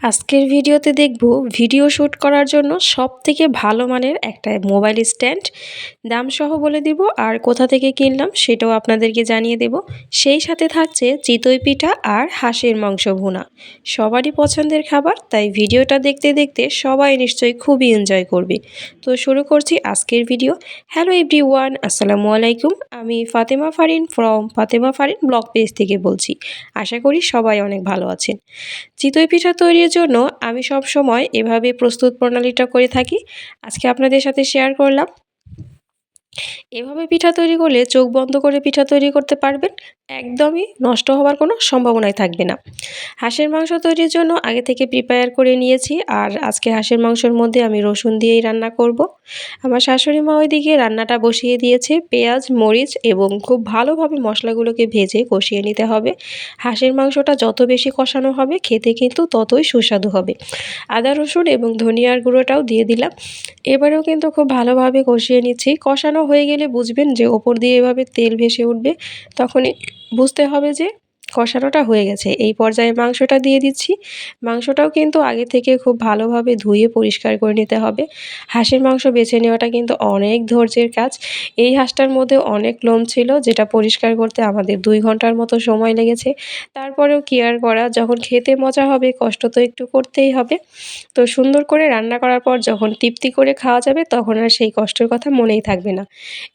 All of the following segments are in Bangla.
আজকের ভিডিওতে দেখব ভিডিও শ্যুট করার জন্য সবথেকে ভালো মানের একটা মোবাইল স্ট্যান্ড দাম সহ বলে দিব আর কোথা থেকে কিনলাম সেটাও আপনাদেরকে জানিয়ে দেব। সেই সাথে থাকছে চিতই পিঠা আর হাঁসের মাংস ভুনা। সবারই পছন্দের খাবার, তাই ভিডিওটা দেখতে দেখতে সবাই নিশ্চয়ই খুবই এনজয় করবে। তো শুরু করছি আজকের ভিডিও। হ্যালো এভরিওয়ান, আসসালামু আলাইকুম। আমি Fatema Farin from Fatema Farin blog page থেকে বলছি। আশা করি সবাই অনেক ভালো আছেন। চিতই পিঠা তৈরির জন্য আমি সব সময় এভাবে প্রস্তুত প্রণালীটা করে থাকি। আজকে আপনাদের সাথে শেয়ার করলাম। এভাবে পিঠা তৈরি করলে চোখ বন্ধ করে পিঠা তৈরি করতে পারবেন, একদমই নষ্ট হওয়ার কোনো সম্ভাবনাই থাকবে না। হাঁসের মাংস তৈরির জন্য আগে থেকে প্রিপেয়ার করে নিয়েছি, আর আজকে হাঁসের মাংসের মধ্যে আমি রসুন দিয়েই রান্না করব। আমার শাশুড়ি মা ওইদিকে রান্নাটা বসিয়ে দিয়েছে। পেঁয়াজ, মরিচ এবং খুব ভালোভাবে মশলাগুলোকে ভেজে কষিয়ে নিতে হবে। হাঁসের মাংসটা যত বেশি কষানো হবে খেতে কিন্তু ততই সুস্বাদু হবে। আদা, রসুন এবং ধনিয়ার গুঁড়োটাও দিয়ে দিলাম। এবারেও কিন্তু খুব ভালোভাবে কষিয়ে নিচ্ছি। কষানো হয়ে গেলে বুঝবেন যে ওপর দিয়ে এভাবে তেল ভেসে উঠবে, তখনই বুঝতে হবে যে কষানোটা হয়ে গেছে। এই পর্যায়ে মাংসটা দিয়ে দিচ্ছি। মাংসটাও কিন্তু আগে থেকে খুব ভালোভাবে ধুয়ে পরিষ্কার করে নিতে হবে। হাঁসের মাংস বেছে নেওয়াটা কিন্তু অনেক ধৈর্যের কাজ। এই হাঁসটার মধ্যে অনেক লোম ছিল, যেটা পরিষ্কার করতে আমাদের 2 ঘন্টার মতো সময় লেগেছে। তারপরেও কেয়ার করা, যখন খেতে মজা হবে কষ্ট তো একটু করতেই হবে। তো সুন্দর করে রান্না করার পর যখন তৃপ্তি করে খাওয়া যাবে তখন আর সেই কষ্টের কথা মনেই থাকবে না।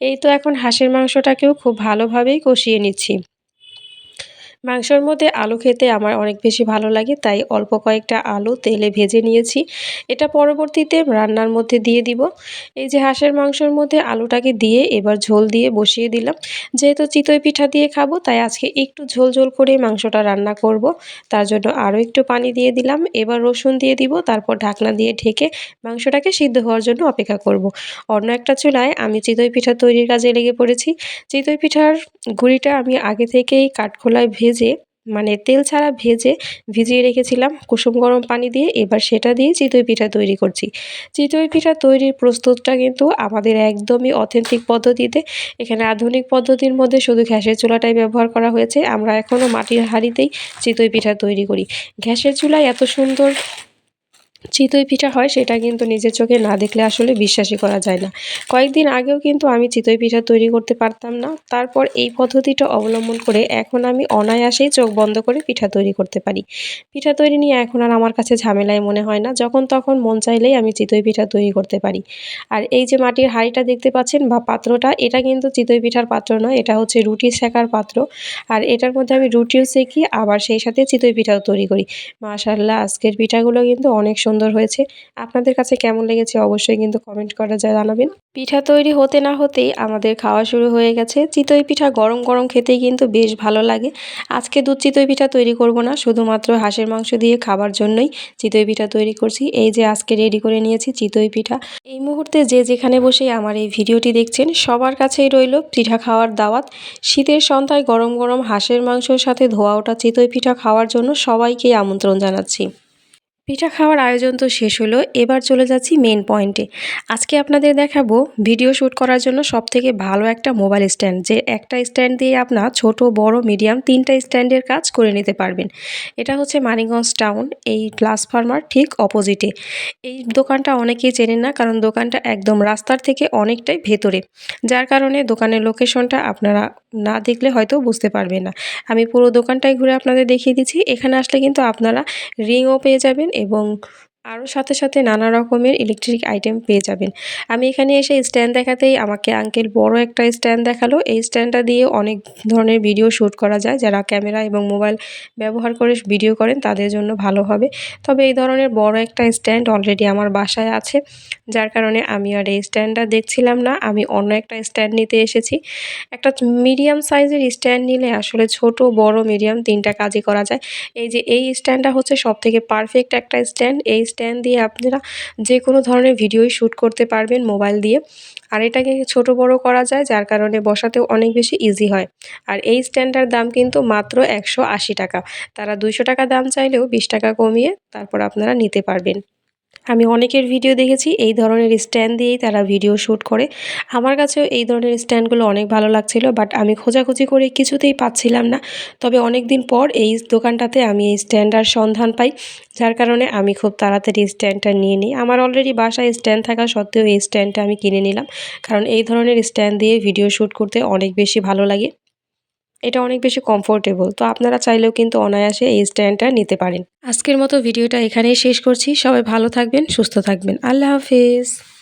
এই তো এখন হাঁসের মাংসটাকেও খুব ভালোভাবেই কষিয়ে নিচ্ছি। মাংসের মধ্যে আলু খেতে আমার অনেক বেশি ভালো লাগে, তাই অল্প কয়েকটা আলু তেলে ভেজে নিয়েছি। এটা পরবর্তীতে রান্নার মধ্যে দিয়ে দিব। এই যে হাঁসের মাংসের মধ্যে আলুটাকে দিয়ে এবার ঝোল দিয়ে বসিয়ে দিলাম। যেহেতু চিতই পিঠা দিয়ে খাবো, তাই আজকে একটু ঝোল ঝোল করে মাংসটা রান্না করব। তার জন্য আরও একটু পানি দিয়ে দিলাম। এবার রসুন দিয়ে দিব, তারপর ঢাকনা দিয়ে ঢেকে মাংসটাকে সিদ্ধ হওয়ার জন্য অপেক্ষা করব। অন্য একটা চুলায় আমি চিতই পিঠা তৈরির কাজে লেগে পড়েছি। চিতই পিঠার গুঁড়িটা আমি আগে থেকেই কাঠখোলায় ভেজে, মানে তেল ছাড়া ভেজে ভিজিয়ে রেখেছিলাম কুসুম গরম পানি দিয়ে। এবার সেটা দিয়ে চিতই পিঠা তৈরি করছি। চিতই পিঠা তৈরির প্রস্তুতটা কিন্তু আমাদের একদমই অথেন্টিক পদ্ধতিতে। এখানে আধুনিক পদ্ধতির মধ্যে শুধু গ্যাসের চুলাটাই ব্যবহার করা হয়েছে। আমরা এখনও মাটির হাঁড়িতেই চিতই পিঠা তৈরি করি। গ্যাসের চুলায় এত সুন্দর চিতই পিঠা হয় সেটা কিন্তু নিজের চোখে না দেখলে আসলে বিশ্বাসই করা যায় না। কয়েকদিন আগেও কিন্তু আমি চিতই পিঠা তৈরি করতে পারতাম না। তারপর এই পদ্ধতিটা অবলম্বন করে এখন আমি অনায়াসেই চোখ বন্ধ করে পিঠা তৈরি করতে পারি। পিঠা তৈরি নিয়ে এখন আর আমার কাছে ঝামেলাই মনে হয় না। যখন তখন মন চাইলেই আমি চিতই পিঠা তৈরি করতে পারি। আর এই যে মাটির হাঁড়িটা দেখতে পাচ্ছেন বা পাত্রটা, এটা কিন্তু চিতই পিঠার পাত্র নয়, এটা হচ্ছে রুটি সেকার পাত্র। আর এটার মধ্যে আমি রুটিও সেকি, আবার সেই সাথে চিতই পিঠাও তৈরি করি। মাশাআল্লাহ, আজকের পিঠাগুলো কিন্তু অনেক সুন্দর হয়েছে। আপনাদের কাছে কেমন লেগেছে অবশ্যই কিন্তু কমেন্ট করে জানাবেন। পিঠা তৈরি হতে না হতেই আমাদের খাওয়া শুরু হয়ে গেছে। চিতই পিঠা গরম গরম খেতেই কিন্তু বেশ ভালো লাগে। আজকে দুধ চিতই পিঠা তৈরি করব না, শুধুমাত্র হাঁসের মাংস দিয়ে খাবার জন্যই চিতই পিঠা তৈরি করছি। এই যে আজকে রেডি করে নিয়েছি চিতই পিঠা। এই মুহূর্তে যে যেখানে বসে আমার এই ভিডিওটি দেখছেন সবার কাছেই রইল পিঠা খাওয়ার দাওয়াত। শীতের সন্ধ্যায় গরম গরম হাঁসের মাংসের সাথে ধোয়া ওঠা চিতই পিঠা খাওয়ার জন্য সবাইকেই আমন্ত্রণ জানাচ্ছি। পিঠা খাওয়ার আয়োজন তো শেষ হলো, এবার চলে যাচ্ছি মেন পয়েন্টে। আজকে আপনাদের দেখাবো ভিডিও শ্যুট করার জন্য সবথেকে ভালো একটা মোবাইল স্ট্যান্ড, যে একটা স্ট্যান্ড দিয়ে আপনার ছোট বড় মিডিয়াম 3টা স্ট্যান্ডের কাজ করে নিতে পারবেন। এটা হচ্ছে মানিকগঞ্জ টাউন, এই প্লাস ফার্মার ঠিক অপোজিটে। এই দোকানটা অনেকেই চেনেন না, কারণ দোকানটা একদম রাস্তার থেকে অনেকটাই ভেতরে, যার কারণে দোকানের লোকেশনটা আপনারা না দেখলে হয়তো বুঝতে পারবেন না। আমি পুরো দোকানটাই ঘুরে আপনাদের দেখিয়ে দিচ্ছি। এখানে আসলে কিন্তু আপনারা রিংও পেয়ে যাবেন এবং আরও সাথে সাথে নানা রকমের ইলেকট্রিক আইটেম পেয়ে যাবেন। আমি এখানে এসে স্ট্যান্ড দেখাতেই আমাকে আঙ্কেল বড় একটা স্ট্যান্ড দেখালো। এই স্ট্যান্ডটা দিয়ে অনেক ধরনের ভিডিও শ্যুট করা যায়। যারা ক্যামেরা এবং মোবাইল ব্যবহার করে ভিডিও করেন তাদের জন্য ভালো হবে। তবে এই ধরনের বড় একটা স্ট্যান্ড অলরেডি আমার বাসায় আছে, যার কারণে আমি আর এই স্ট্যান্ডটা দেখছিলাম না, আমি অন্য একটা স্ট্যান্ড নিতে এসেছি। একটা মিডিয়াম সাইজের স্ট্যান্ড নিলে আসলে ছোট বড় মিডিয়াম 3টা কাজই করা যায়। এই যে এই স্ট্যান্ডটা হচ্ছে সবথেকে পারফেক্ট একটা স্ট্যান্ড। এই স্ট্যান্ড দিয়ে আপনারা যে কোনো ধরনের ভিডিওই শ্যুট করতে পারবেন মোবাইল দিয়ে। আর এটাকে ছোট বড় করা যায়, যার কারণে বসাতেও অনেক বেশি ইজি হয়। আর এই স্ট্যান্ডটার দাম কিন্তু মাত্র 180 টাকা। তারা 200 টাকা দাম চাইলেও 20 টাকা কমিয়ে তারপর আপনারা নিতে পারবেন। আমি অনেকের ভিডিও দেখেছি এই ধরনের স্ট্যান্ড দিয়েই তারা ভিডিও শ্যুট করে। আমার কাছেও এই ধরনের স্ট্যান্ডগুলো অনেক ভালো লাগছিল, বাট আমি খোঁজাখুঁজি করে কিছুতেই পাচ্ছিলাম না। তবে অনেক দিন পর এই দোকানটাতে আমি এই স্ট্যান্ডটার সন্ধান পাই, যার কারণে আমি খুব তাড়াতাড়ি স্ট্যান্ডটা নিয়ে নিই। আমার অলরেডি বাসায় স্ট্যান্ড থাকা সত্ত্বেও এই স্ট্যান্ডটা আমি কিনে নিলাম, কারণ এই ধরনের স্ট্যান্ড দিয়ে ভিডিও শ্যুট করতে অনেক বেশি ভালো লাগে। এটা অনেক বেশি কমফোর্টেবল। তো আপনারা চাইলেও কিন্তু অনায়াসে এই স্ট্যান্ডটা নিতে পারেন। আজকের মতো ভিডিওটা এখানেই শেষ করছি। সবাই ভালো থাকবেন, সুস্থ থাকবেন। আল্লাহ হাফেজ।